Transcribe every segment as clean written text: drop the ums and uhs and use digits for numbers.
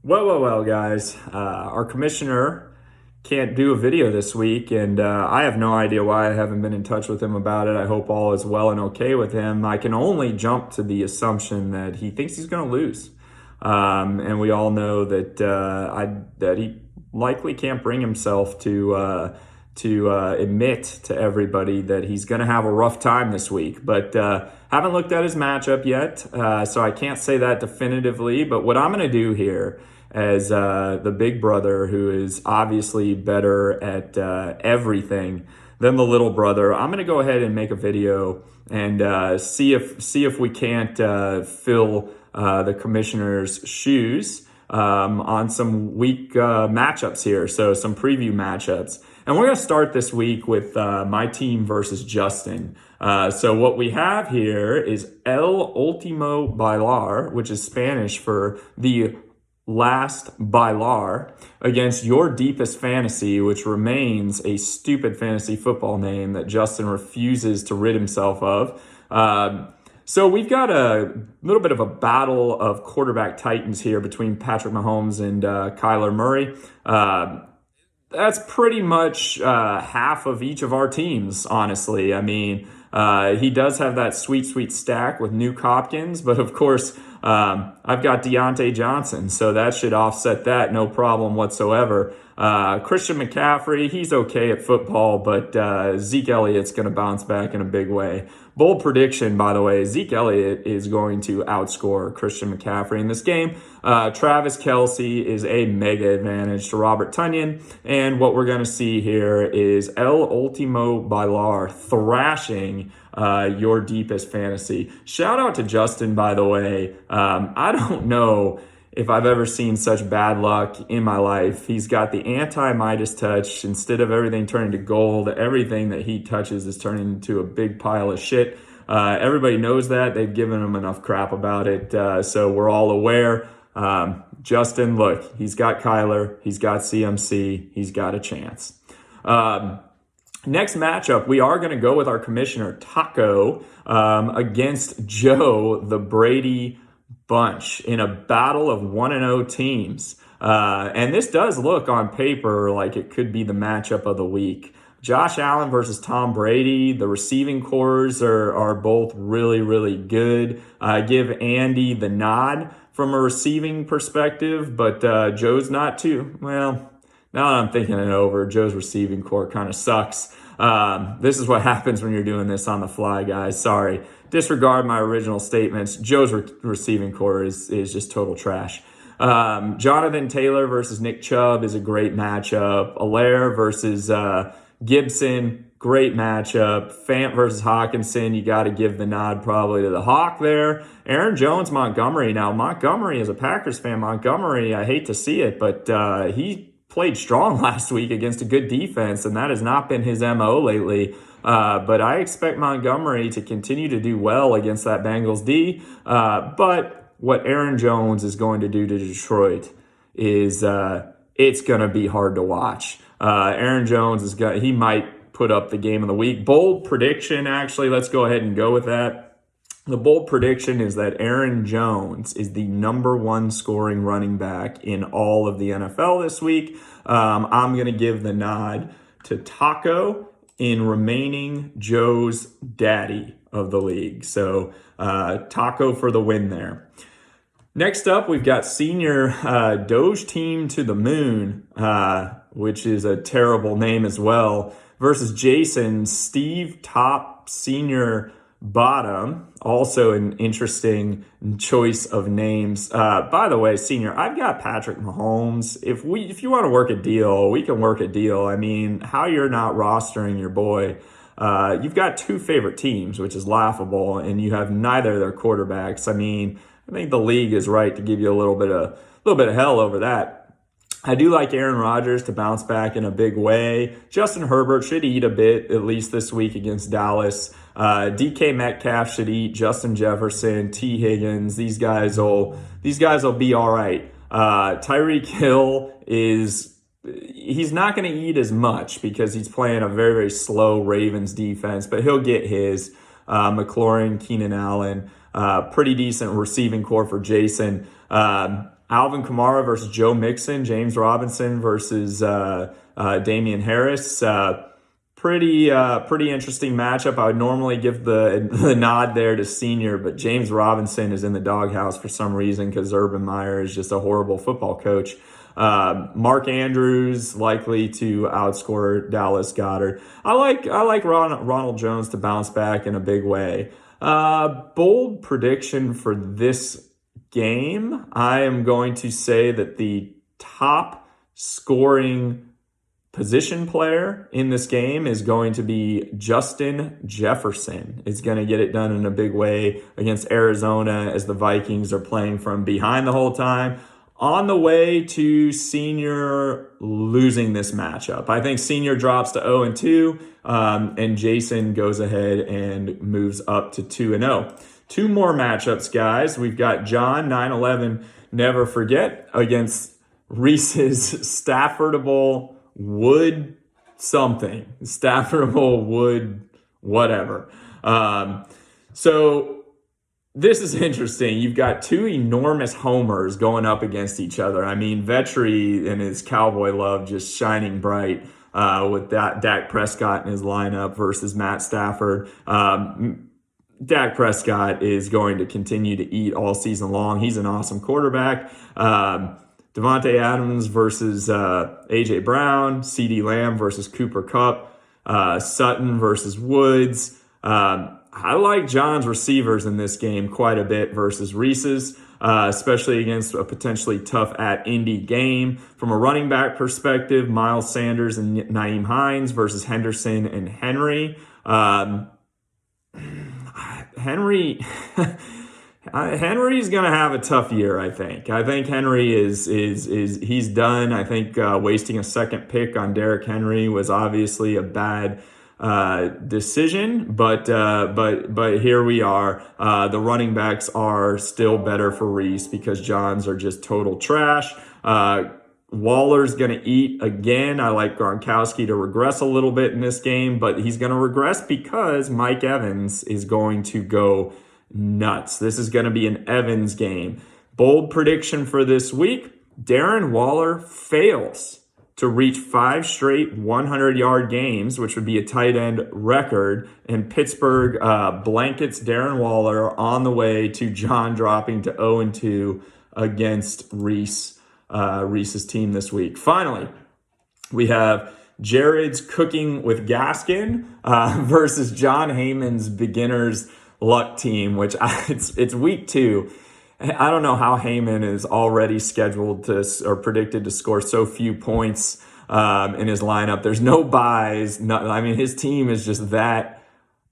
Well, guys. Our commissioner can't do a video this week, and I have no idea why. I haven't been in touch with him about it. I hope all is well and okay with him. I can only jump to the assumption that he thinks he's going to lose. And we all know that he likely can't bring himself to admit to everybody that he's going to have a rough time this week. But haven't looked at his matchup yet, so I can't say that definitively. But what I'm going to do here as the big brother, who is obviously better at everything than the little brother, I'm going to go ahead and make a video and see if we can't fill the commissioner's shoes on some week matchups here. So some preview matchups. And we're going to start this week with my team versus Justin. So what we have here is El Último Bailar, which is Spanish for the last bailar, against Your Deepest Fantasy, which remains a stupid fantasy football name that Justin refuses to rid himself of. So we've got a little bit of a battle of quarterback titans here between Patrick Mahomes and Kyler Murray. That's pretty much half of each of our teams, honestly. I mean, he does have that sweet stack with Nuke Hopkins, but of course, I've got Deontay Johnson, so that should offset that, no problem whatsoever. Christian McCaffrey, he's okay at football, but Zeke Elliott's going to bounce back in a big way. Bold prediction, by the way, Zeke Elliott is going to outscore Christian McCaffrey in this game. Travis Kelce is a mega advantage to Robert Tonyan, and what we're going to see here is El Último Bailar thrashing Your Deepest Fantasy. Shout out to Justin, by the way. I don't know if I've ever seen such bad luck in my life. He's got the anti-Midas touch. Instead of everything turning to gold, everything that he touches is turning into a big pile of shit. Everybody knows that. They've given him enough crap about it, so we're all aware. Justin, look, he's got Kyler, he's got CMC, he's got a chance. Next matchup, we are going to go with our commissioner, Taco, against Joe, the Brady Bunch, in a battle of 1-0 teams. And this does look on paper like it could be the matchup of the week. Josh Allen versus Tom Brady. The receiving cores are both really good. I give Andy the nod from a receiving perspective, but Joe's not too. Well, now that I'm thinking it over, Joe's receiving core kind of sucks. This is what happens when you're doing this on the fly, guys. Sorry. Disregard my original statements. Joe's receiving core is just total trash. Jonathan Taylor versus Nick Chubb is a great matchup. Allaire versus Gibson, great matchup. Fant versus Hawkinson, you got to give the nod probably to the Hawk there. Aaron Jones, Montgomery. Now, Montgomery, as a Packers fan, I hate to see it, but he played strong last week against a good defense, and that has not been his MO lately. But I expect Montgomery to continue to do well against that Bengals D. But what Aaron Jones is going to do to Detroit is it's going to be hard to watch. Aaron Jones he might put up the game of the week. Bold prediction, actually, let's go ahead and go with that. The bold prediction is that Aaron Jones is the #1 scoring running back in all of the NFL this week. I'm going to give the nod to Taco in remaining Joe's daddy of the league. So Taco for the win there. Next up, we've got senior Doge Team to the Moon, which is a terrible name as well, versus Jason Steve Top Senior Bottom, also an interesting choice of names. By the way, Senior, I've got Patrick Mahomes. If you want to work a deal, we can work a deal. I mean, how you're not rostering your boy? You've got two favorite teams, which is laughable, and you have neither of their quarterbacks. I mean, I think the league is right to give you a little bit of hell over that. I do like Aaron Rodgers to bounce back in a big way. Justin Herbert should eat a bit, at least this week against Dallas. DK Metcalf should eat. Justin Jefferson, T. Higgins, these guys will be all right. Tyreek Hill he's not going to eat as much because he's playing a very slow Ravens defense, but he'll get his. McLaurin, Keenan Allen, pretty decent receiving core for Jason. Alvin Kamara versus Joe Mixon, James Robinson versus Damian Harris. Pretty interesting matchup. I would normally give the nod there to Senior, but James Robinson is in the doghouse for some reason because Urban Meyer is just a horrible football coach. Mark Andrews likely to outscore Dallas Goedert. I like Ronald Jones to bounce back in a big way. Bold prediction for this game. I am going to say that the top scoring position player in this game is going to be Justin Jefferson. It's going to get it done in a big way against Arizona as the Vikings are playing from behind the whole time. On the way to Senior losing this matchup. I think Senior drops to 0-2, and Jason goes ahead and moves up to 2-0. Two more matchups, guys. We've got John, 9-11, never forget, against Reese's Staffordable Wood something. Staffordable Wood whatever. So this is interesting. You've got two enormous homers going up against each other. I mean, Vetri and his Cowboy love just shining bright with that Dak Prescott in his lineup versus Matt Stafford. Dak Prescott is going to continue to eat all season long. He's an awesome quarterback. Devontae Adams versus A.J. Brown, C.D. Lamb versus Cooper Kupp, Sutton versus Woods. I like John's receivers in this game quite a bit versus Reese's, especially against a potentially tough at Indy game. From a running back perspective, Miles Sanders and Nyheim Hines versus Henderson and Henry. Henry's going to have a tough year, I think. I think Henry he's done. I think wasting a second pick on Derrick Henry was obviously a bad decision, but here we are. The running backs are still better for Reese because Johns are just total trash. Waller's going to eat again. I like Gronkowski to regress a little bit in this game, but he's going to regress because Mike Evans is going to go nuts. This is going to be an Evans game. Bold prediction for this week: Darren Waller fails to reach 5 straight 100-yard games, which would be a tight end record, and Pittsburgh blankets Darren Waller on the way to John dropping to 0-2 against Reese's team this week. Finally, we have Jared's Cooking with Gaskin versus John Heyman's Beginner's Luck team, which it's week 2. I don't know how Heyman is already scheduled to or predicted to score so few points in his lineup. There's no buys. I mean, his team is just that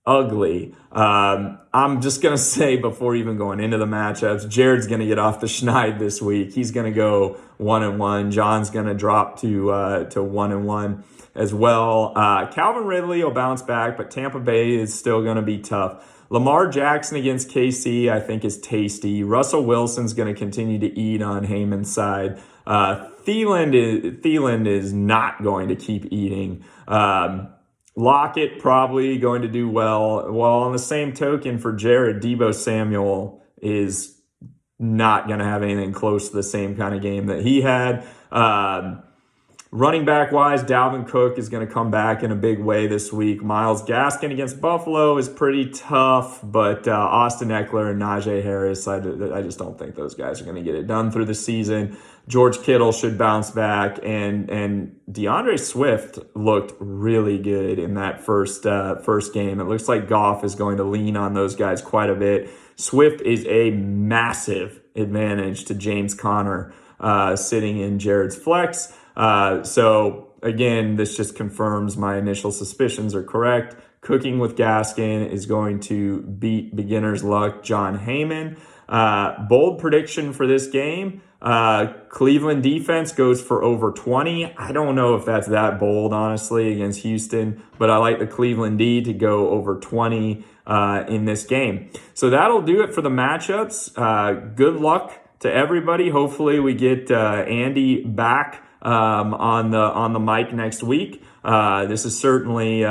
ugly. I'm just going to say before even going into the matchups, Jared's going to get off the schneid this week. He's going to go 1-1. John's going to drop to 1-1 as well. Calvin Ridley will bounce back, but Tampa Bay is still going to be tough. Lamar Jackson against KC, I think, is tasty. Russell Wilson's going to continue to eat on Heyman's side. Thielen is not going to keep eating. Lockett probably going to do well. Well, on the same token for Jared, Deebo Samuel is not going to have anything close to the same kind of game that he had. Running back wise, Dalvin Cook is going to come back in a big way this week. Myles Gaskin against Buffalo is pretty tough, but Austin Eckler and Najee Harris, I just don't think those guys are going to get it done through the season. George Kittle should bounce back, and DeAndre Swift looked really good in that first game. It looks like Goff is going to lean on those guys quite a bit. Swift is a massive advantage to James Conner sitting in Jared's flex. So again, this just confirms my initial suspicions are correct. Cooking with Gaskin is going to beat Beginner's Luck John Heyman. Bold prediction for this game. Cleveland defense goes for over 20. I don't know if that's that bold, honestly, against Houston, but I like the Cleveland D to go over 20 in this game. So that'll do it for the matchups. Good luck to everybody. Hopefully we get Andy back on the mic next week. This is certainly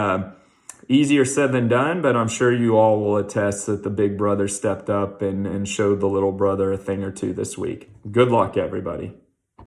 easier said than done, but I'm sure you all will attest that the big brother stepped up and showed the little brother a thing or two this week. Good luck, everybody.